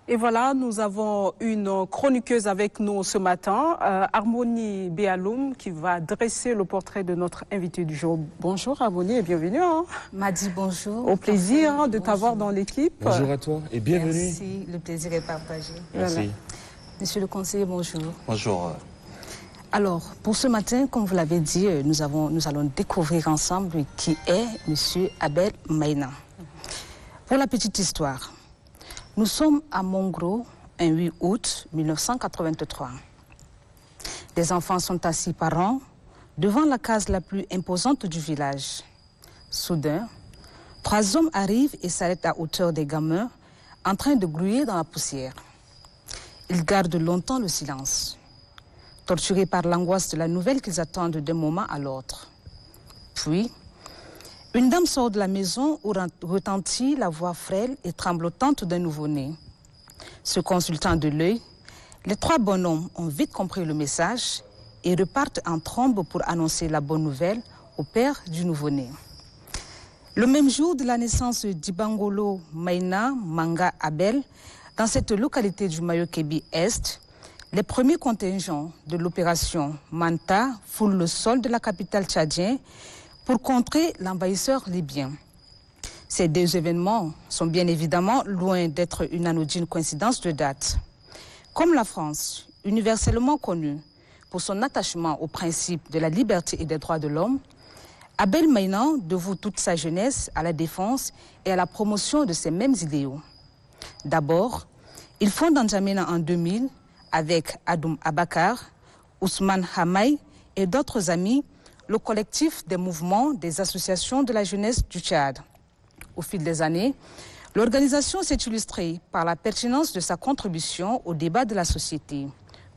Et voilà, nous avons une chroniqueuse avec nous ce matin, Harmonie Béaloum, qui va dresser le portrait de notre invité du jour. Bonjour Harmonie et bienvenue. Madi, bonjour. Au plaisir de t'avoir dans l'équipe. Bonjour à toi et bienvenue. Merci, le plaisir est partagé. Merci. Voilà. Monsieur le conseiller, bonjour. Bonjour. Alors, pour ce matin, comme vous l'avez dit, nous allons découvrir ensemble qui est Monsieur Abel Maïna. Pour la petite histoire, nous sommes à Mongro, un 8 août 1983. Des enfants sont assis par rang devant la case la plus imposante du village. Soudain, 3 hommes arrivent et s'arrêtent à hauteur des gamins, en train de grouiller dans la poussière. Ils gardent longtemps le silence, torturés par l'angoisse de la nouvelle qu'ils attendent d'un moment à l'autre. Puis, une dame sort de la maison où retentit la voix frêle et tremblotante d'un nouveau-né. Se consultant de l'œil, les 3 bonhommes ont vite compris le message et repartent en trombe pour annoncer la bonne nouvelle au père du nouveau-né. Le même jour de la naissance d'Ibangolo Maïna Manga Abel, dans cette localité du Mayo-Kébi Est, les premiers contingents de l'opération Manta foulent le sol de la capitale tchadienne pour contrer l'envahisseur libyen. Ces 2 événements sont bien évidemment loin d'être une anodine coïncidence de date. Comme la France, universellement connue pour son attachement aux principes de la liberté et des droits de l'homme, Abel Maïna dévoue toute sa jeunesse à la défense et à la promotion de ces mêmes idéaux. D'abord, il fonde N'Djamena en 2000 avec Adoum Abakar, Ousmane Hamaï et d'autres amis le collectif des mouvements des associations de la jeunesse du Tchad. Au fil des années, l'organisation s'est illustrée par la pertinence de sa contribution au débat de la société.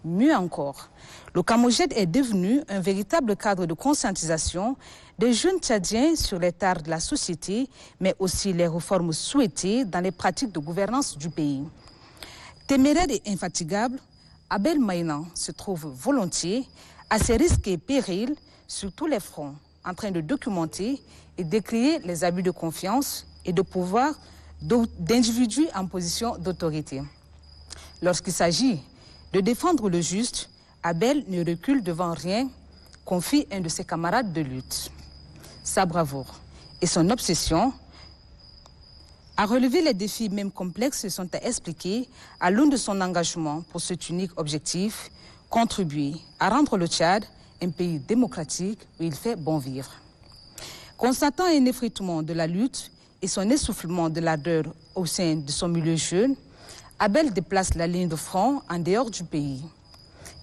Mieux encore, le Camoged est devenu un véritable cadre de conscientisation des jeunes Tchadiens sur les tares de la société, mais aussi les réformes souhaitées dans les pratiques de gouvernance du pays. Téméraire et infatigable, Abel Maïna se trouve volontiers à ses risques et périls sur tous les fronts, en train de documenter et décrier les abus de confiance et de pouvoir d'individus en position d'autorité. Lorsqu'il s'agit de défendre le juste, Abel ne recule devant rien, confie un de ses camarades de lutte. Sa bravoure et son obsession à relever les défis même complexes sont à expliquer à l'aune de son engagement pour cet unique objectif, contribuer à rendre le Tchad un pays démocratique où il fait bon vivre. Constatant un effritement de la lutte et son essoufflement de l'ardeur au sein de son milieu jeune, Abel déplace la ligne de front en dehors du pays.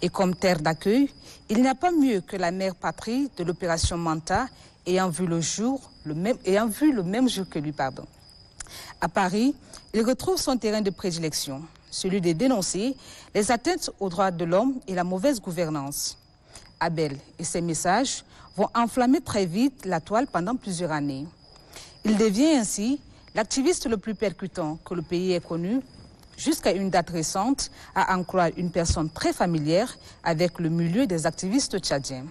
Et comme terre d'accueil, il n'y a pas mieux que la mère patrie de l'opération Manta ayant vu le même jour que lui. À Paris, il retrouve son terrain de prédilection, celui de dénoncer les atteintes aux droits de l'homme et la mauvaise gouvernance. Abel et ses messages vont enflammer très vite la toile pendant plusieurs années. Il devient ainsi l'activiste le plus percutant que le pays ait connu, jusqu'à une date récente, à en croire une personne très familière avec le milieu des activistes tchadiens.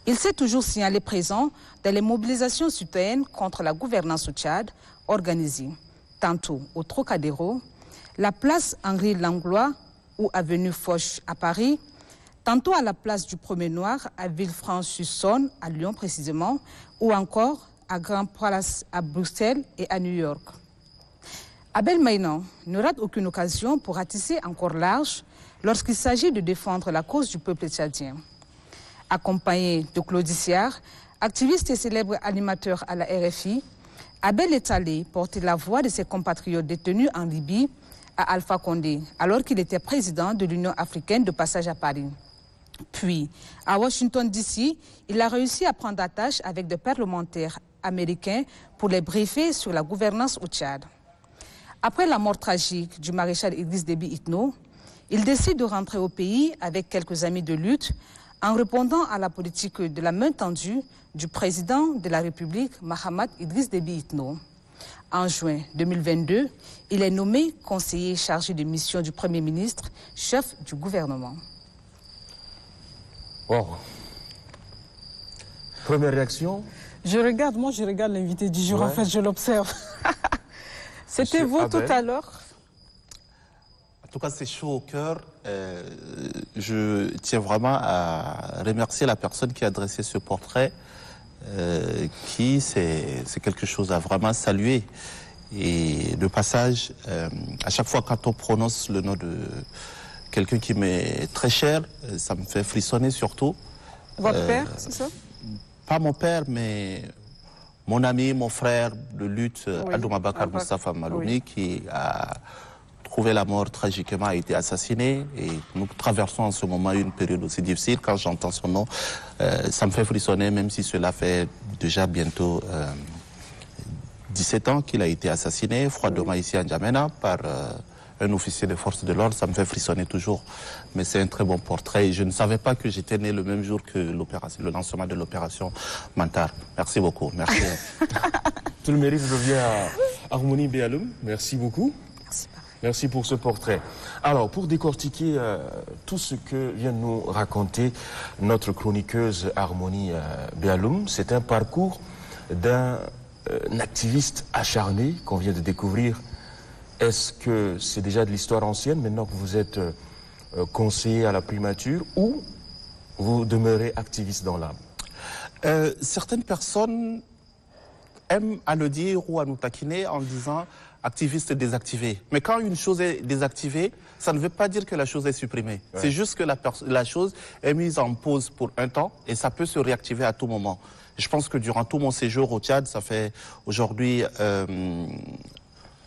Il s'est toujours signalé présent dans les mobilisations citoyennes contre la gouvernance au Tchad, organisées tantôt au Trocadéro, la place Henri Langlois ou avenue Foch à Paris, tantôt à la place du Premier Noir à Villefranche-sur-Saône, à Lyon précisément, ou encore à Grand Palace à Bruxelles et à New York. Abel Maïna ne rate aucune occasion pour ratisser encore large lorsqu'il s'agit de défendre la cause du peuple tchadien. Accompagné de Claude Siard, activiste et célèbre animateur à la RFI, Abel est allé porter la voix de ses compatriotes détenus en Libye à Alpha Condé, alors qu'il était président de l'Union africaine de passage à Paris. Puis, à Washington DC, il a réussi à prendre attache avec des parlementaires américains pour les briefer sur la gouvernance au Tchad. Après la mort tragique du maréchal Idriss Déby Itno, il décide de rentrer au pays avec quelques amis de lutte en répondant à la politique de la main tendue du président de la République, Mahamat Idriss Déby Itno. En juin 2022, il est nommé conseiller chargé de mission du Premier ministre, chef du gouvernement. Wow. Première réaction? Je regarde l'invité du jour, Ouais. en fait, je l'observe. C'était Monsieur vous Abel. tout à l'heure? En tout cas, c'est chaud au cœur. Je tiens vraiment à remercier la personne qui a dressé ce portrait, c'est quelque chose à vraiment saluer. Et de passage, à chaque fois quand on prononce le nom de quelqu'un qui m'est très cher, ça me fait frissonner surtout. Votre père, c'est ça? Pas mon père, mais mon ami, mon frère de lutte, Oui. Adouma Bakar Moustapha Maloumi, Oui. qui a trouvé la mort tragiquement, a été assassiné. Et nous traversons en ce moment une période aussi difficile. Quand j'entends son nom, ça me fait frissonner, même si cela fait déjà bientôt 17 ans qu'il a été assassiné, froidement ici à N'Djamena, par un officier des forces de l'ordre. Ça me fait frissonner toujours. Mais c'est un très bon portrait. Et je ne savais pas que j'étais né le même jour que le lancement de l'opération Mantar. Merci beaucoup. Merci. Tout le mérite revient à Harmonie Béaloum. Merci beaucoup. Merci pour ce portrait. Alors, pour décortiquer tout ce que vient de nous raconter notre chroniqueuse Harmonie Béaloum, c'est un parcours d'un activiste acharné qu'on vient de découvrir. Est-ce que c'est déjà de l'histoire ancienne, maintenant que vous êtes conseiller à la primature, ou vous demeurez activiste dans l'âme? Certaines personnes aiment à le dire ou à nous taquiner en disant activiste désactivé. Mais quand une chose est désactivée, ça ne veut pas dire que la chose est supprimée. Ouais. C'est juste que la chose est mise en pause pour un temps et ça peut se réactiver à tout moment. Je pense que durant tout mon séjour au Tchad, ça fait aujourd'hui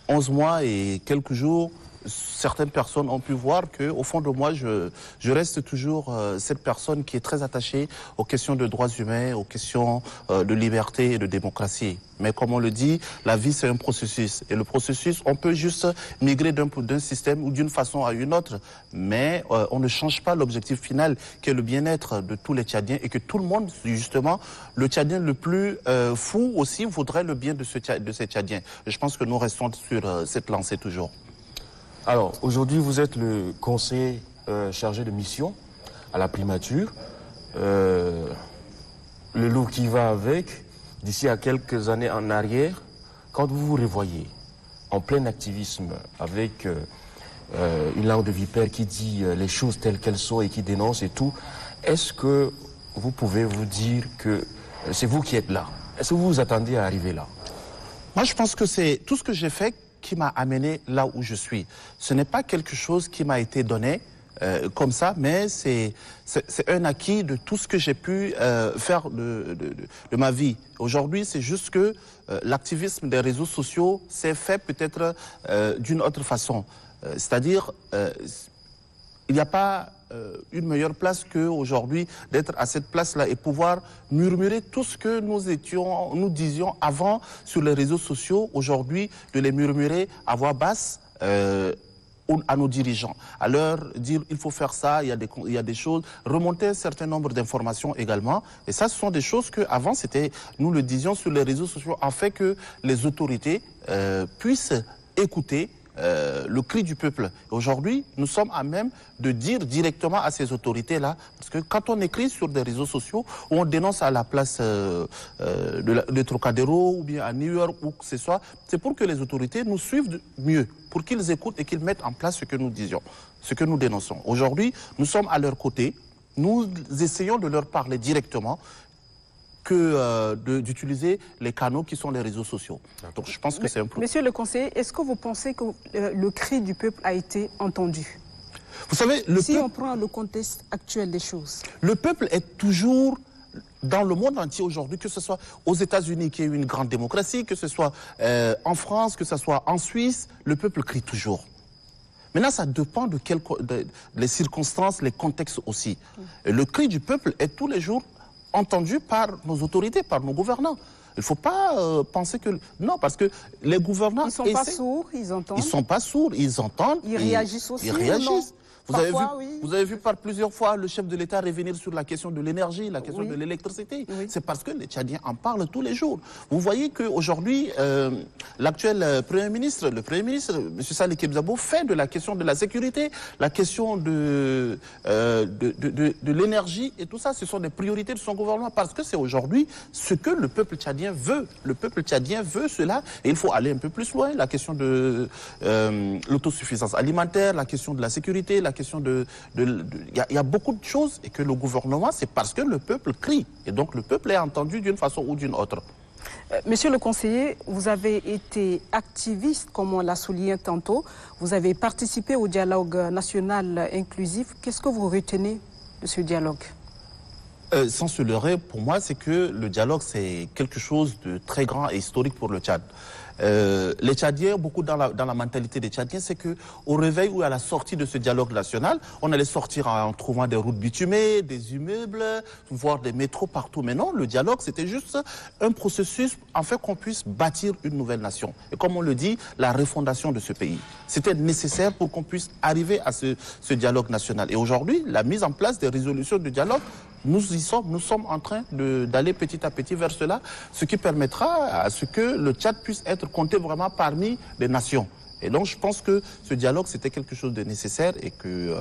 11 mois et quelques jours, certaines personnes ont pu voir qu'au fond de moi, je reste toujours cette personne qui est très attachée aux questions de droits humains, aux questions de liberté et de démocratie. Mais comme on le dit, la vie c'est un processus. Et le processus, on peut juste migrer d'un système ou d'une façon à une autre. Mais on ne change pas l'objectif final qui est le bien-être de tous les Tchadiens et que tout le monde, justement, le Tchadien le plus fou aussi voudrait le bien de ces Tchadiens. Et je pense que nous restons sur cette lancée toujours. Alors, aujourd'hui, vous êtes le conseiller chargé de mission à la primature. Le lot qui va avec, d'ici à quelques années en arrière, quand vous vous revoyez en plein activisme avec une langue de vipère qui dit les choses telles qu'elles sont et qui dénonce et tout, est-ce que vous pouvez vous dire que c'est vous qui êtes là? Est-ce que vous vous attendiez à arriver là? Moi, je pense que c'est tout ce que j'ai fait qui m'a amené là où je suis. Ce n'est pas quelque chose qui m'a été donné comme ça, mais c'est un acquis de tout ce que j'ai pu faire de ma vie. Aujourd'hui, c'est juste que l'activisme des réseaux sociaux s'est fait peut-être d'une autre façon. C'est-à-dire, il n'y a pas une meilleure place qu'aujourd'hui d'être à cette place-là et pouvoir murmurer tout ce que nous disions avant sur les réseaux sociaux, aujourd'hui de les murmurer à voix basse à nos dirigeants, à leur dire il faut faire ça, il y a des choses, remonter un certain nombre d'informations également. Et ça, ce sont des choses qu'avant, nous le disions sur les réseaux sociaux, en fait que les autorités puissent écouter le cri du peuple. Aujourd'hui, nous sommes à même de dire directement à ces autorités-là, parce que quand on écrit sur des réseaux sociaux, où on dénonce à la place de Trocadéro ou bien à New York, ou que ce soit, c'est pour que les autorités nous suivent mieux, pour qu'ils écoutent et qu'ils mettent en place ce que nous disions, ce que nous dénonçons. Aujourd'hui, nous sommes à leur côté, nous essayons de leur parler directement, que d'utiliser les canaux qui sont les réseaux sociaux. Donc je pense que c'est un problème. Monsieur le conseiller, est-ce que vous pensez que le cri du peuple a été entendu? Vous savez, si on prend le contexte actuel des choses. Le peuple est toujours dans le monde entier aujourd'hui, que ce soit aux États-Unis qui est une grande démocratie, que ce soit en France, que ce soit en Suisse, le peuple crie toujours. Maintenant, ça dépend de les circonstances, les contextes aussi. Et le cri du peuple est tous les jours entendu par nos autorités, par nos gouvernants. Il ne faut pas penser que... Non, parce que les gouvernants... Ils ne sont pas sourds, ils entendent. Ils ne sont pas sourds, ils entendent. Ils réagissent aussi. Ils réagissent. Vous avez vu par plusieurs fois le chef de l'État revenir sur la question de l'énergie, la question de l'électricité. Oui. C'est parce que les Tchadiens en parlent tous les jours. Vous voyez qu'aujourd'hui, l'actuel Premier ministre, M. Salih Kebzabo, fait de la question de la sécurité, la question de l'énergie et tout ça, ce sont des priorités de son gouvernement parce que c'est aujourd'hui ce que le peuple tchadien veut. Le peuple tchadien veut cela et il faut aller un peu plus loin. La question de l'autosuffisance alimentaire, la question de la sécurité, la question il y a beaucoup de choses et que le gouvernement, c'est parce que le peuple crie. Et donc le peuple est entendu d'une façon ou d'une autre. Monsieur le conseiller, vous avez été activiste, comme on l'a souligné tantôt. Vous avez participé au dialogue national inclusif. Qu'est-ce que vous retenez de ce dialogue? Sans se leurrer, pour moi, c'est que le dialogue, c'est quelque chose de très grand et historique pour le Tchad. Les Tchadiens, beaucoup dans la mentalité des Tchadiens, c'est qu'au réveil ou à la sortie de ce dialogue national, on allait sortir en trouvant des routes bitumées, des immeubles, voire des métros partout. Mais non, le dialogue, c'était juste un processus afin qu'on puisse bâtir une nouvelle nation. Et comme on le dit, la refondation de ce pays. C'était nécessaire pour qu'on puisse arriver à ce dialogue national. Et aujourd'hui, la mise en place des résolutions du dialogue, nous sommes en train d'aller petit à petit vers cela, ce qui permettra à ce que le Tchad puisse être compté vraiment parmi les nations. Et donc je pense que ce dialogue c'était quelque chose de nécessaire et que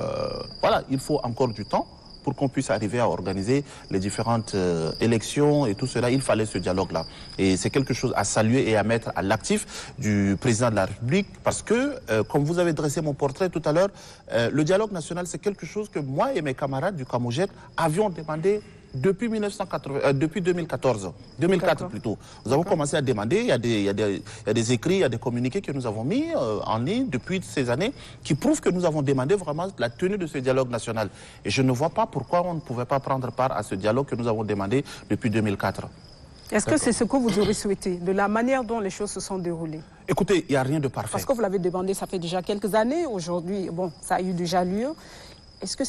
voilà, il faut encore du temps pour qu'on puisse arriver à organiser les différentes élections et tout cela. Il fallait ce dialogue-là. Et c'est quelque chose à saluer et à mettre à l'actif du président de la République parce que, comme vous avez dressé mon portrait tout à l'heure, le dialogue national, c'est quelque chose que moi et mes camarades du Camoged avions demandé depuis 2004 plutôt. Nous avons commencé à demander, il y a des écrits, il y a des communiqués que nous avons mis en ligne depuis ces années qui prouvent que nous avons demandé vraiment la tenue de ce dialogue national. Et je ne vois pas pourquoi on ne pouvait pas prendre part à ce dialogue que nous avons demandé depuis 2004. Est-ce que c'est ce que vous aurez souhaité, de la manière dont les choses se sont déroulées? Écoutez, il n'y a rien de parfait. Parce que vous l'avez demandé, ça fait déjà quelques années. Aujourd'hui, bon, ça a eu déjà lieu. Est-ce que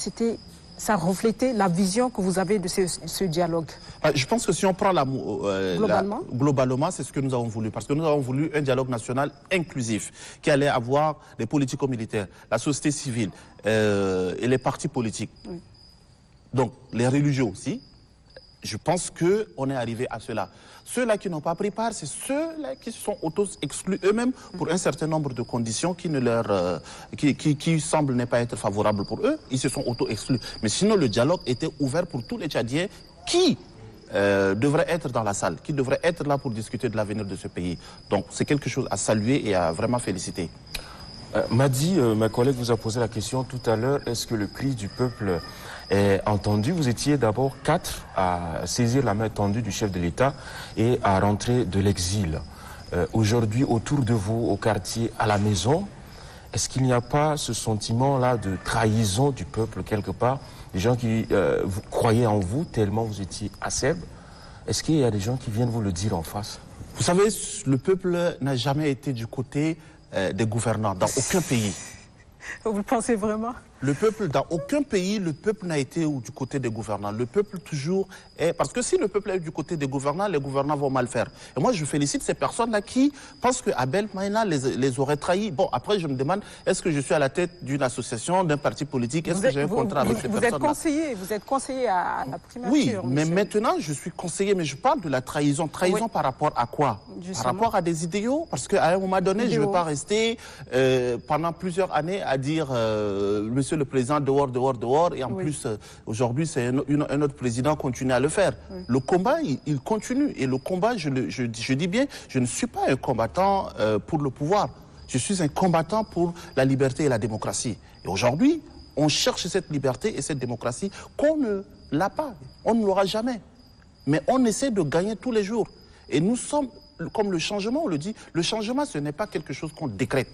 ça reflétait la vision que vous avez de ce dialogue? Je pense que si on prend globalement, c'est ce que nous avons voulu. Parce que nous avons voulu un dialogue national inclusif, qui allait avoir les politico-militaires, la société civile et les partis politiques. Oui. Donc, les religieux aussi. Je pense qu'on est arrivé à cela. Ceux-là qui n'ont pas pris part, c'est ceux-là qui se sont auto-exclus eux-mêmes pour un certain nombre de conditions qui semblent ne pas être favorables pour eux. Ils se sont auto-exclus. Mais sinon, le dialogue était ouvert pour tous les Tchadiens qui devraient être dans la salle, qui devraient être là pour discuter de l'avenir de ce pays. Donc, c'est quelque chose à saluer et à vraiment féliciter. Madi, ma collègue vous a posé la question tout à l'heure. Est-ce que le cri du peuple est entendu? Vous étiez d'abord 4 à saisir la main tendue du chef de l'État et à rentrer de l'exil. Aujourd'hui, autour de vous, au quartier, à la maison, est-ce qu'il n'y a pas ce sentiment-là de trahison du peuple quelque part? Des gens qui vous croyaient en vous tellement vous étiez acerbe. Est-ce qu'il y a des gens qui viennent vous le dire en face? Vous savez, le peuple n'a jamais été du côté des gouvernants dans aucun pays. Vous le pensez vraiment? Le peuple, dans aucun pays, le peuple n'a été du côté des gouvernants. Le peuple toujours est... Parce que si le peuple est du côté des gouvernants, les gouvernants vont mal faire. Et moi, je félicite ces personnes-là qui pensent que Abel Maïna les aurait trahis. Bon, après, je me demande, est-ce que je suis à la tête d'une association, d'un parti politique? Est-ce que j'ai un contrat avec ces personnes-là? Vous êtes conseiller à la primature. Oui, mais maintenant, je suis conseiller, mais je parle de la trahison. Trahison par rapport à quoi? Par rapport à des idéaux? Parce qu'à un moment donné, je ne veux pas rester pendant plusieurs années à dire Monsieur le Président, dehors, et en plus, aujourd'hui, c'est un autre président continue à le faire. Oui. Le combat, il continue, et le combat, je dis bien, je ne suis pas un combattant pour le pouvoir, je suis un combattant pour la liberté et la démocratie. Et aujourd'hui, on cherche cette liberté et cette démocratie qu'on ne l'a pas, on ne l'aura jamais. Mais on essaie de gagner tous les jours. Et nous sommes, comme le changement, on le dit, le changement, ce n'est pas quelque chose qu'on décrète.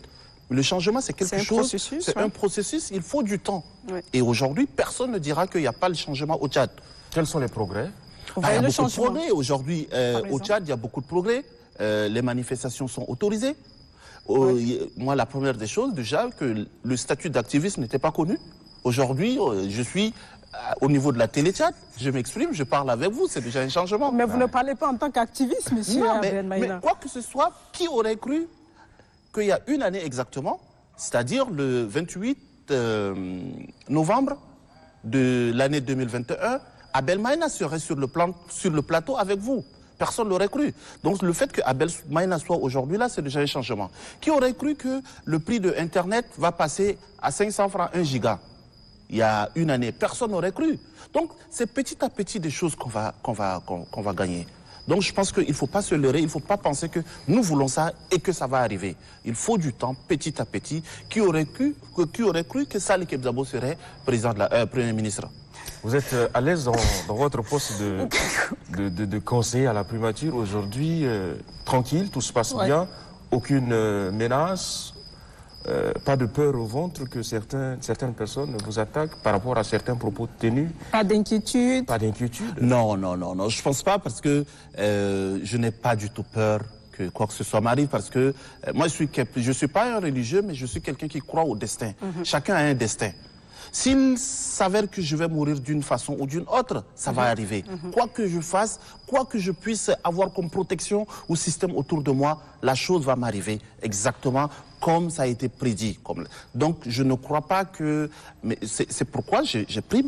Le changement, c'est quelque chose, c'est un processus, il faut du temps. Oui. Et aujourd'hui, personne ne dira qu'il n'y a pas le changement au Tchad. Quels sont les progrès? Il y a beaucoup de progrès. Aujourd'hui, au Tchad, il y a beaucoup de progrès. Les manifestations sont autorisées. Moi, la première des choses, déjà, que le statut d'activiste n'était pas connu. Aujourd'hui, je suis au niveau de la télé Tchad, je m'exprime, je parle avec vous, c'est déjà un changement. Mais vous ne parlez pas en tant qu'activiste, monsieur Abel Maïna. Mais quoi que ce soit, qui aurait cru qu'il y a une année exactement, c'est-à-dire le 28 novembre de l'année 2021, Abel Maïna serait sur le plateau avec vous. Personne ne l'aurait cru. Donc le fait que Abel Maïna soit aujourd'hui là, c'est déjà un changement. Qui aurait cru que le prix de Internet va passer à 500 francs 1 giga il y a une année? Personne n'aurait cru. Donc c'est petit à petit des choses qu'on va gagner. Donc je pense qu'il ne faut pas se leurrer, il ne faut pas penser que nous voulons ça et que ça va arriver. Il faut du temps, petit à petit. Qui aurait cru que Salih Kebzabo serait Premier ministre? Vous êtes à l'aise dans votre poste de conseiller à la primature aujourd'hui, tranquille, tout se passe bien, aucune menace, pas de peur au ventre que certaines personnes vous attaquent par rapport à certains propos tenus? Pas d'inquiétude? Pas d'inquiétude? Non, je ne pense pas parce que je n'ai pas du tout peur que quoi que ce soit m'arrive parce que moi je suis pas un religieux mais je suis quelqu'un qui croit au destin. Chacun a un destin. S'il s'avère que je vais mourir d'une façon ou d'une autre, ça va arriver. Quoi que je fasse, quoi que je puisse avoir comme protection ou système autour de moi, la chose va m'arriver exactement comme ça a été prédit. Donc je ne crois pas que... C'est pourquoi j'ai pris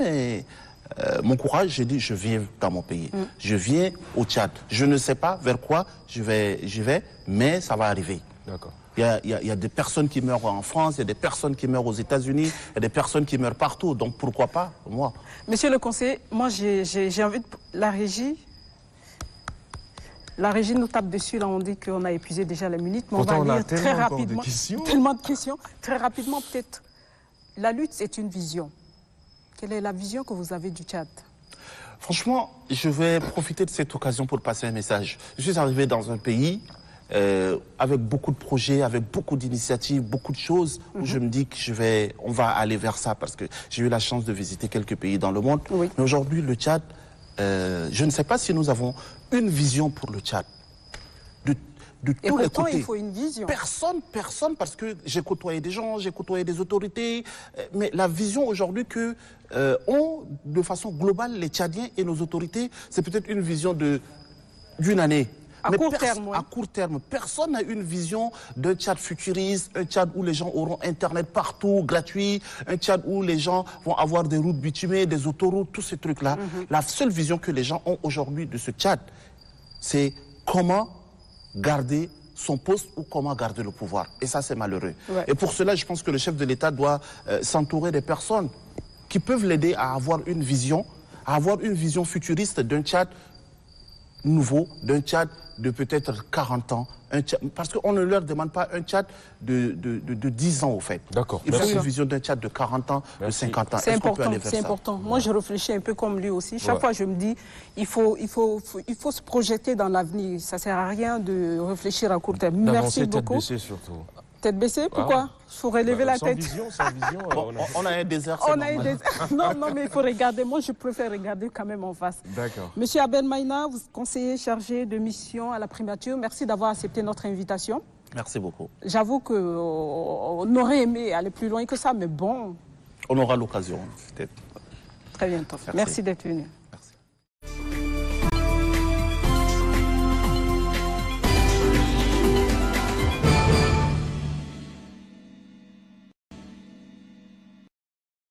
mon courage, j'ai dit je viens dans mon pays. Je viens au Tchad. Je ne sais pas vers quoi je vais, mais ça va arriver. D'accord. Il y a des personnes qui meurent en France, il y a des personnes qui meurent aux États-Unis, il y a des personnes qui meurent partout. Donc pourquoi pas moi? Monsieur le conseiller, moi j'ai envie de... La régie nous tape dessus, là on dit qu'on a épuisé déjà les minutes, mais pourtant, on va lire très rapidement. Tellement de questions. Très rapidement peut-être. La lutte c'est une vision. Quelle est la vision que vous avez du Tchad? Franchement, je vais profiter de cette occasion pour passer un message. Je suis arrivé dans un pays avec beaucoup de projets, avec beaucoup d'initiatives, beaucoup de choses où je me dis que on va aller vers ça parce que j'ai eu la chance de visiter quelques pays dans le monde. Oui. Mais aujourd'hui, le Tchad, je ne sais pas si nous avons une vision pour le Tchad. De tous les côtés. Il faut une vision. Personne, parce que j'ai côtoyé des gens, j'ai côtoyé des autorités, mais la vision aujourd'hui que ont de façon globale les Tchadiens et nos autorités, c'est peut-être une vision d'une année. À court terme, oui. À court terme, personne n'a une vision d'un Tchad futuriste, un Tchad où les gens auront Internet partout, gratuit, un Tchad où les gens vont avoir des routes bitumées, des autoroutes, tous ces trucs-là. La seule vision que les gens ont aujourd'hui de ce Tchad, c'est comment garder son poste ou comment garder le pouvoir. Et ça, c'est malheureux. Ouais. Et pour cela, je pense que le chef de l'État doit s'entourer des personnes qui peuvent l'aider à avoir une vision futuriste d'un Tchad nouveau, d'un Tchad de peut-être 40 ans, parce qu'on ne leur demande pas un Tchad de 10 ans au fait. D'accord. Il faut une vision d'un Tchad de 40 ans, de 50 ans. C'est important. Moi, je réfléchis un peu comme lui aussi. Chaque fois, je me dis, il faut se projeter dans l'avenir. Ça ne sert à rien de réfléchir à court terme. Merci beaucoup. Tête baissée surtout. Tête baissée, pourquoi? Il faut relever la tête. Sans vision, on a un désert, Non, mais il faut regarder. Moi, je préfère regarder quand même en face. D'accord. Monsieur Abel Maïna, vous êtes conseiller chargé de mission à la primature. Merci d'avoir accepté notre invitation. Merci beaucoup. J'avoue qu'on aurait aimé aller plus loin que ça, mais bon. On aura l'occasion, peut-être. Très bientôt. Merci d'être venu.